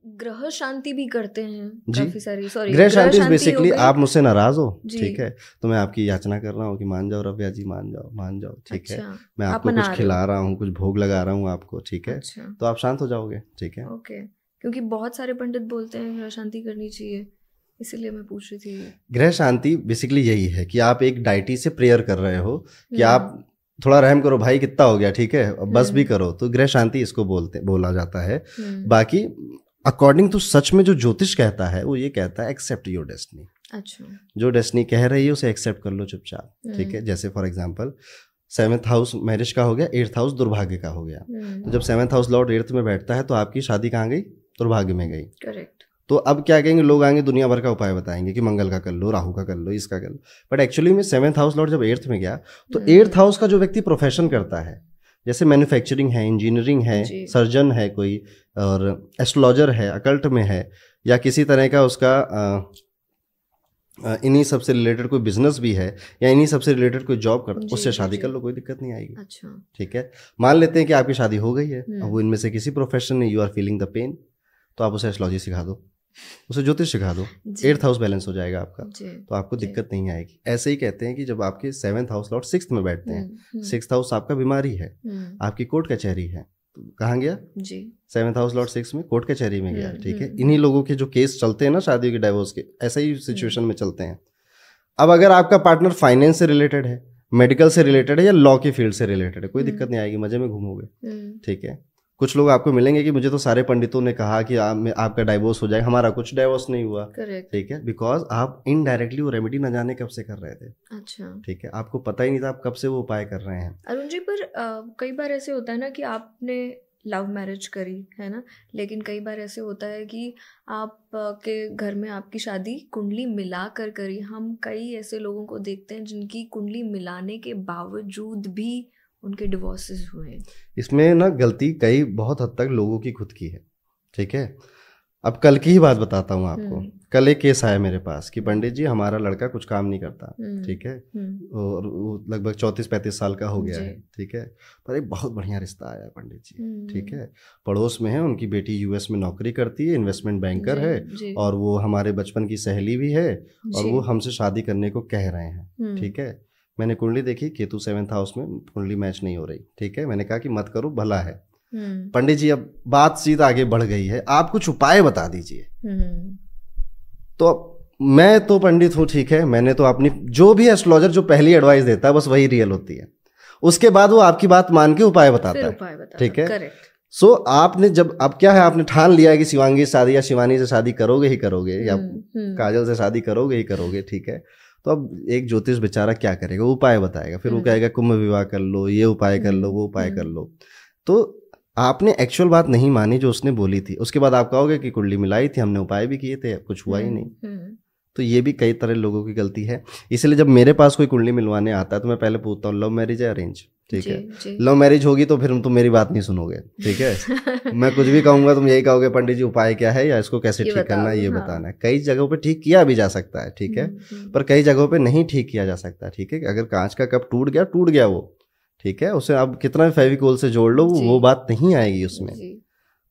ग्रह शांति भी करते हैं जी। काफी सारी, सॉरी ग्रह शांति बेसिकली हो गई। आप मुझसे नाराज हो, जी। ठीक है, तो मैं आपकी याचना कर रहा हूँ कि मान जाओ रव्या जी, मान जाओ मान जाओ, ठीक है, अच्छा, मैं आप आपको मना कुछ रहे खिला हो। रहा हूँ, कुछ भोग लगा रहा हूँ आपको, ठीक है, अच्छा, तो आप शांत हो जाओगे, ठीक है। ओके, क्योंकि बहुत सारे पंडित बोलते हैं ग्रह शांति करनी चाहिए, इसीलिए मैं पूछ रही थी। ग्रह शांति बेसिकली यही है कि आप एक डाइटी से प्रेयर कर रहे हो कि हम्म, आप थोड़ा रहम करो भाई, कितना हो गया, ठीक है, अब बस भी हम्म, करो, तो ग्रह शांति इसको बोला जाता है। हम्म, बाकी अकॉर्डिंग टू सच में जो ज्योतिष कहता है वो ये कहता है एक्सेप्ट योर डेस्टिनी। अच्छा, जो डेस्टिनी कह रही है उसे एक्सेप्ट कर लो चुपचाप, ठीक है। जैसे for example 7th house marriage का हो गया, 8th हाउस दुर्भाग्य का हो गया, तो जब 7th हाउस लॉर्ड 8th में बैठता है तो आपकी शादी कहाँ गई, दुर्भाग्य में गई। करेक्ट। तो अब क्या कहेंगे लोग, आएंगे दुनिया भर का उपाय बताएंगे कि मंगल का कर लो, राहु का कर लो, इसका कर लो, बट एक्चुअली में 7th हाउस लॉर्ड जब 8th में गया तो 8th हाउस का जो व्यक्ति प्रोफेशन करता है, जैसे मैन्युफैक्चरिंग है, इंजीनियरिंग है, जी। सर्जन है कोई, और एस्ट्रोलॉजर है, अकल्ट में है, या किसी तरह का उसका इन्हीं सब से रिलेटेड कोई बिजनेस भी है, या इन्हीं सब से रिलेटेड कोई जॉब करता है, जी, उससे जी, शादी जी। कर लो, कोई दिक्कत नहीं आएगी, अच्छा, ठीक है। मान लेते हैं कि आपकी शादी हो गई है, अब वो इनमें से किसी प्रोफेशन में you are feeling the pain, तो आप उसे एस्ट्रोलॉजी सिखा दो, उसे ज्योतिष सिखा दो, जी, 8th हाउस बैलेंस हो जाएगा आपका, जी, तो आपको जी। दिक्कत नहीं आएगी। ऐसे ही कहते हैं कि जब आपके 7th हाउस लॉर्ड 6th में बैठते हैं, हम्म, 6th हाउस आपका बीमारी है, आपकी कोर्ट कचहरी है, तो कहाँ गया, जी, 7th हाउस लॉर्ड 6 में कोर्ट कचहरी में गया, ठीक है। हम्म, इन्हीं लोगों के जो केस चलते हैं ना शादियों के, डाइवोर्स के, ऐसे ही सिचुएशन में चलते हैं। अब अगर आपका पार्टनर फाइनेंस से रिलेटेड है, मेडिकल से रिलेटेड है, या लॉ की फील्ड से रिलेटेड है, कोई दिक्कत नहीं आएगी, मजे में घूमोगे, ठीक है। कुछ लोग आपको मिलेंगे कि मुझे तो सारे पंडितों ने कहा कि आपका डाइवोर्स हो जाएगा, हमारा कुछ डाइवोर्स नहीं हुआ, करेक्ट, ठीक है, बिकॉज आप इनडायरेक्टली वो रेमेडी न जाने कब से कर रहे थे, अच्छा, ठीक है, आपको पता ही नहीं था आप कब से वो उपाय कर रहे हैं। अरुण जी, पर कई बार ऐसे होता है ना कि आपने लव मैरिज करी है ना, लेकिन कई बार ऐसे होता है कि आप के घर में आपकी शादी कुंडली मिला कर करी। हम कई ऐसे लोगों को देखते हैं जिनकी कुंडली मिलाने के बावजूद भी उनके डिवोर्सेस हुए हैं। इसमें ना गलती कई बहुत हद तक लोगों की खुद की है, ठीक है। अब कल की ही बात बताता हूँ आपको, कल एक केस आया मेरे पास कि पंडित जी हमारा लड़का कुछ काम नहीं करता, ठीक है, और वो लगभग 34-35 साल का हो गया है, ठीक है, पर एक बहुत बढ़िया रिश्ता आया पंडित जी, ठीक है, पड़ोस में है, उनकी बेटी यूएस में नौकरी करती है, इन्वेस्टमेंट बैंकर है, और वो हमारे बचपन की सहेली भी है, और वो हमसे शादी करने को कह रहे हैं, ठीक है। मैंने कुंडली देखी, केतु 7th हाउस में, कुंडली मैच नहीं हो रही, ठीक है, मैंने कहा कि मत करो, भला है। पंडित जी अब बातचीत आगे बढ़ गई है, आप कुछ उपाय बता दीजिए। तो मैं तो पंडित हूँ, ठीक है, मैंने तो अपनी जो भी एस्ट्रोलॉजर जो पहली एडवाइस देता है बस वही रियल होती है, उसके बाद वो आपकी बात मान के उपाय बताता है, ठीक है। सो आपने जब, अब क्या है, आपने ठान लिया है कि शिवांगी से शादी या शिवानी से शादी करोगे ही करोगे, या काजल से शादी करोगे ही करोगे, ठीक है। तो अब एक ज्योतिष बेचारा क्या करेगा, वो उपाय बताएगा, फिर वो कहेगा कुंभ विवाह कर लो, ये उपाय कर लो, वो उपाय कर लो। तो आपने एक्चुअल बात नहीं मानी जो उसने बोली थी, उसके बाद आप कहोगे कि कुंडली मिलाई थी हमने, उपाय भी किए थे, कुछ हुआ ही नहीं। तो ये भी कई तरह लोगों की गलती है। इसलिए जब मेरे पास कोई कुंडली मिलवाने आता है तो मैं पहले पूछता हूँ लव मैरिज है अरेंज, ठीक है। लव मैरिज होगी तो फिर तुम मेरी बात नहीं सुनोगे, ठीक है। मैं कुछ भी कहूंगा तुम यही कहोगे पंडित जी उपाय क्या है, या इसको कैसे ठीक करना है ये बताना है। कई जगहों पे ठीक किया भी जा सकता है, ठीक है, पर कई जगहों पे नहीं ठीक किया जा सकता, ठीक है। अगर कांच का कप टूट गया वो, ठीक है, उसे आप कितना भी फेविकोल से जोड़ लो वो बात नहीं आएगी उसमें।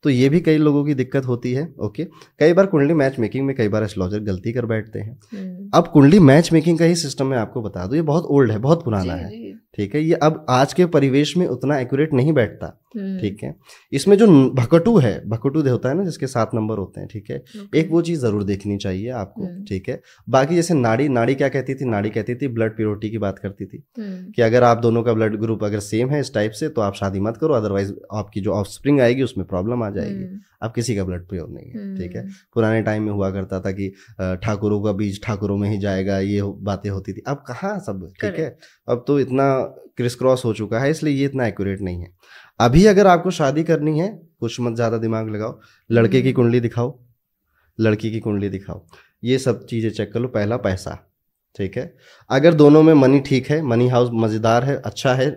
तो ये भी कई लोगों की दिक्कत होती है, ओके। कई बार कुंडली मैच मेकिंग में कई बार एस्ट्रोलॉजर गलती कर बैठते हैं। अब कुंडली मैच मेकिंग का ही सिस्टम मैं आपको बता दूं, ये बहुत ओल्ड है, बहुत पुराना है, ठीक है। ये अब आज के परिवेश में उतना एक्यूरेट नहीं बैठता, ठीक है। इसमें जो भकटू है, भकटू होता है ना जिसके 7 नंबर होते हैं, ठीक है, एक वो चीज जरूर देखनी चाहिए आपको, ठीक है। बाकी जैसे नाड़ी क्या कहती थी, नाड़ी कहती थी ब्लड प्योरिटी की बात करती थी कि अगर आप दोनों का ब्लड ग्रुप अगर सेम है इस टाइप से तो आप शादी मत करो, अदरवाइज आपकी जो ऑफस्प्रिंग आएगी उसमें प्रॉब्लम आ जाएगी। अब किसी का ब्लड प्योर नहीं है, ठीक है। पुराने टाइम में हुआ करता था कि ठाकुरों का बीज ठाकुरों में ही जाएगा, ये बातें होती थी। अब कहाँ सब, ठीक है, अब तो इतना क्रिस क्रॉस हो चुका है, इसलिए ये इतना एक्यूरेट नहीं है। अभी अगर आपको शादी करनी है कुछ मत ज़्यादा दिमाग लगाओ, लड़के की कुंडली दिखाओ, लड़की की कुंडली दिखाओ, ये सब चीज़ें चेक कर लो। पहला पैसा, ठीक है, अगर दोनों में मनी ठीक है, मनी हाउस मज़ेदार है, अच्छा है,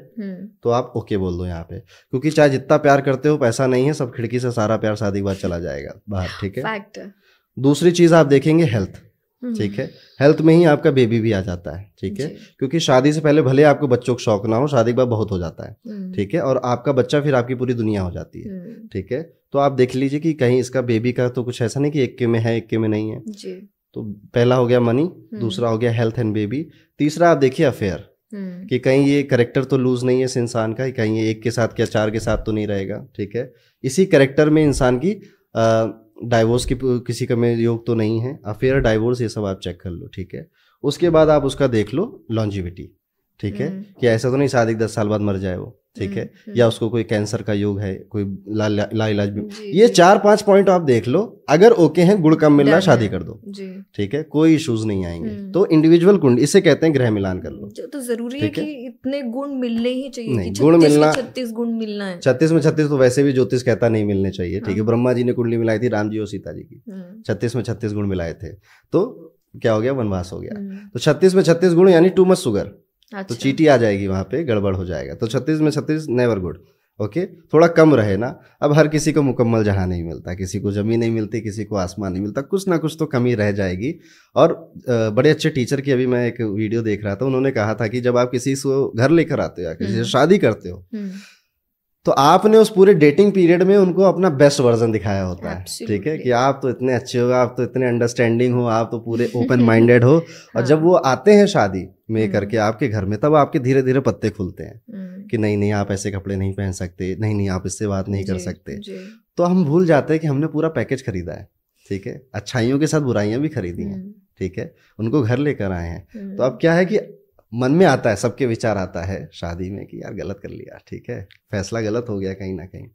तो आप ओके बोल दो यहाँ पे, क्योंकि चाहे जितना प्यार करते हो पैसा नहीं है, सब खिड़की से सारा प्यार शादी के बाद चला जाएगा बाहर, ठीक है। दूसरी चीज़ आप देखेंगे हेल्थ, ठीक है। हेल्थ में ही आपका बेबी भी आ जाता है, ठीक है, क्योंकि शादी से पहले भले आपको बच्चों का शौक ना हो, शादी के बाद बहुत हो जाता है, ठीक है, और आपका बच्चा फिर आपकी पूरी दुनिया हो जाती है, ठीक है। तो आप देख लीजिए कि कहीं इसका बेबी का तो कुछ ऐसा नहीं कि एक के में है एक के में नहीं है जी। तो पहला हो गया मनी, दूसरा हो गया हेल्थ एंड बेबी, तीसरा आप देखिए अफेयर, कि कहीं ये करेक्टर तो लूज नहीं है इस इंसान का, कहीं ये एक के साथ क्या चार के साथ तो नहीं रहेगा, ठीक है। इसी करेक्टर में इंसान की डाइवोर्स की किसी का में योग तो नहीं है, अफेयर डाइवोर्स ये सब आप चेक कर लो, ठीक है। उसके बाद आप उसका देख लो लॉन्जिविटी, ठीक है, कि ऐसा तो नहीं शादी 10 साल बाद मर जाए वो, ठीक है, या उसको कोई कैंसर का योग है, कोई लाइलाज भी, ये 4-5 पॉइंट आप देख लो, अगर ओके हैं, गुण कम मिल रहा है, शादी कर दो, ठीक है, कोई इश्यूज नहीं आएंगे। तो इंडिविजुअल कुंडली, इसे कहते हैं ग्रह मिलान कर लो। तो जरूरी है कि इतने गुण मिलने ही चाहिए, नहीं गुण मिलना 36 गुण मिलना है, 36 में 36 तो वैसे भी ज्योतिष कहता नहीं मिलने चाहिए, ठीक है। ब्रह्मा जी ने कुंडली मिलाई थी राम जी और सीता जी की, 36 में 36 गुण मिलाए थे, तो क्या हो गया, वनवास हो गया। तो 36 में 36 गुण यानी टू मच शुगर, तो चीटी आ जाएगी वहां पे, गड़बड़ हो जाएगा। तो 36 में 36 नेवर गुड, ओके, थोड़ा कम रहे ना। अब हर किसी को मुकम्मल जहां नहीं मिलता, किसी को जमीन नहीं मिलती, किसी को आसमान नहीं मिलता, कुछ ना कुछ तो कमी रह जाएगी। और बड़े अच्छे टीचर की अभी मैं एक वीडियो देख रहा था, उन्होंने कहा था कि जब आप किसी को घर लेकर आते हो या किसी से शादी करते हो, तो आपने उस पूरे डेटिंग पीरियड में उनको अपना बेस्ट वर्जन दिखाया होता है, ठीक है, कि आप तो इतने अच्छे हो, आप तो इतने अंडरस्टैंडिंग हो, आप तो पूरे ओपन माइंडेड हो। और जब वो आते हैं शादी में करके आपके घर में, तब आपके धीरे धीरे पत्ते खुलते हैं कि नहीं नहीं आप ऐसे कपड़े नहीं पहन सकते, नहीं नहीं आप इससे बात नहीं कर सकते। तो हम भूल जाते हैं कि हमने पूरा पैकेज खरीदा है, ठीक है, अच्छाइयों के साथ बुराइयां भी खरीदी हैं, ठीक है, उनको घर लेकर आए हैं। तो अब क्या है कि मन में आता है, सबके विचार आता है शादी में कि यार गलत कर लिया, ठीक है, फैसला गलत हो गया कहीं ना कहीं,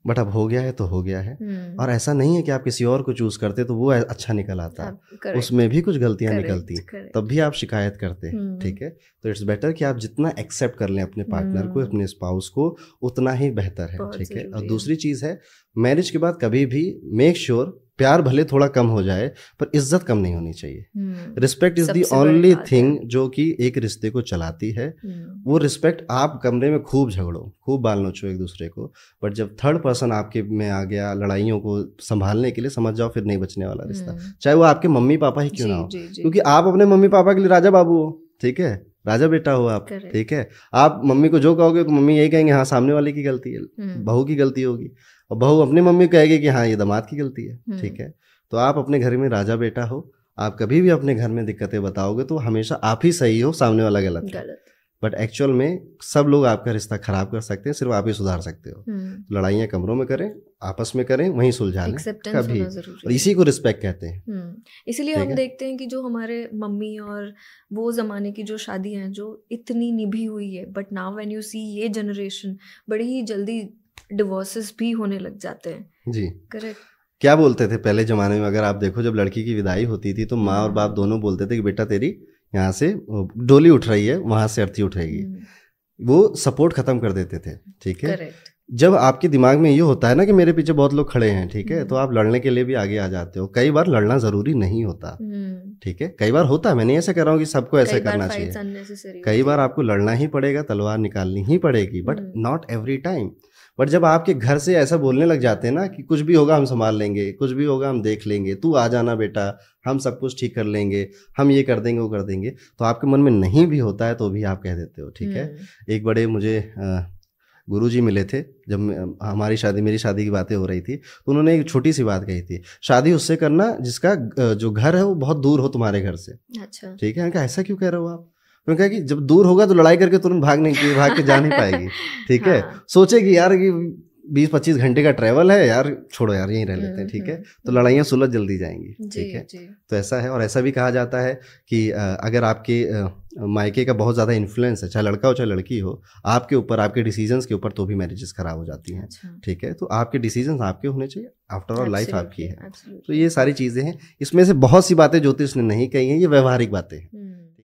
बट अब हो गया है तो हो गया है। और ऐसा नहीं है कि आप किसी और को चूज करते तो वो अच्छा निकल आता, उसमें भी कुछ गलतियां निकलती, तब भी आप शिकायत करते, ठीक है। तो इट्स बेटर कि आप जितना एक्सेप्ट कर लें अपने पार्टनर को, अपने स्पाउस को, उतना ही बेहतर है, ठीक है। और दूसरी चीज है, मैरिज के बाद कभी भी मेक श्योर प्यार भले थोड़ा कम हो जाए पर इज्जत कम नहीं होनी चाहिए। Respect is the only thing जो कि एक रिश्ते को चलाती है। वो रिस्पेक्ट, आप कमरे में खूब झगड़ो, खूब बाल नोचो एक दूसरे को, बट जब थर्ड पर्सन आपके में आ गया लड़ाइयों को संभालने के लिए, समझ जाओ फिर नहीं बचने वाला रिश्ता, चाहे वो आपके मम्मी पापा ही क्यों ना हो, क्योंकि आप अपने मम्मी पापा के लिए राजा बाबू हो, ठीक है, राजा बेटा हो आप, ठीक है। आप मम्मी को जो कहोगे तो मम्मी यही कहेंगे हाँ सामने वाले की गलती है, बहू की गलती होगी, और बहू अपनी मम्मी कहेगी कि हाँ ये दामाद की गलती है, ठीक है। तो आप अपने घर में राजा बेटा हो, आप कभी भी अपने घर में दिक्कतें बताओगे तो हमेशा आप ही सही हो, सामने वाला गलत है। बट एक्चुअल में सब लोग आपका रिश्ता खराब कर सकते हैं, सिर्फ आप ही सुधार सकते हो। लड़ाइयाँ कमरों में करें, आपस में करें, वहीं सुलझा लें कभी, और इसी को रिस्पेक्ट कहते हैं। इसीलिए हम देखते हैं कि जो हमारे मम्मी और वो जमाने की जो शादी हैं जो इतनी निभी हुई है, but now when you see ये जनरेशन, बड़ी ही जल्दी डिवोर्सेस भी होने लग जाते हैं जी। करेक्ट। क्या बोलते थे पहले जमाने में, अगर आप देखो जब लड़की की विदाई होती थी तो माँ और बाप दोनों बोलते थे कि बेटा तेरी यहाँ से डोली उठ रही है, वहां से अर्थी उठेगी, वो सपोर्ट खत्म कर देते थे, ठीक है। जब आपके दिमाग में ये होता है ना कि मेरे पीछे बहुत लोग खड़े हैं, ठीक है, तो आप लड़ने के लिए भी आगे आ जाते हो। कई बार लड़ना जरूरी नहीं होता, ठीक है, कई बार होता है, मैं नहीं ऐसे कह रहा हूँ कि सबको ऐसे करना चाहिए, कई बार आपको लड़ना ही पड़ेगा, तलवार निकालनी ही पड़ेगी, but not every time. But जब आपके घर से ऐसा बोलने लग जाते हैं ना कि कुछ भी होगा हम संभाल लेंगे, कुछ भी होगा हम देख लेंगे, तू आ जाना बेटा, हम सब कुछ ठीक कर लेंगे, हम ये कर देंगे वो कर देंगे, तो आपके मन में नहीं भी होता है तो भी आप कह देते हो, ठीक है। एक बड़े मुझे गुरुजी मिले थे जब मेरी शादी की बातें हो रही थी, तो उन्होंने एक छोटी सी बात कही थी, शादी उससे करना जिसका जो घर है वो बहुत दूर हो तुम्हारे घर से। अच्छा, ठीक है। ऐसा क्यों कह रहे हो आप? उन्होंने कहा कि जब दूर होगा तो लड़ाई करके तुरंत भाग के जा नहीं पाएगी, ठीक है। सोचेगी यार कि 20-25 घंटे का ट्रैवल है यार, छोड़ो यार यहीं रह लेते हैं, ठीक है, तो लड़ाइयाँ सुलझ जल्दी जाएंगी, ठीक है। तो ऐसा है। और ऐसा भी कहा जाता है कि अगर आपके मायके का बहुत ज़्यादा इन्फ्लुएंस है, चाहे लड़का हो चाहे लड़की हो, आपके ऊपर, आपके डिसीजंस के ऊपर, तो भी मैरिजेस खराब हो जाती हैं, ठीक है। तो आपके डिसीजंस आपके होने चाहिए, आफ्टर ऑल लाइफ आपकी है। तो ये सारी चीज़ें हैं, इसमें से बहुत सी बातें ज्योतिष ने नहीं कही हैं, ये व्यवहारिक बातें हैं।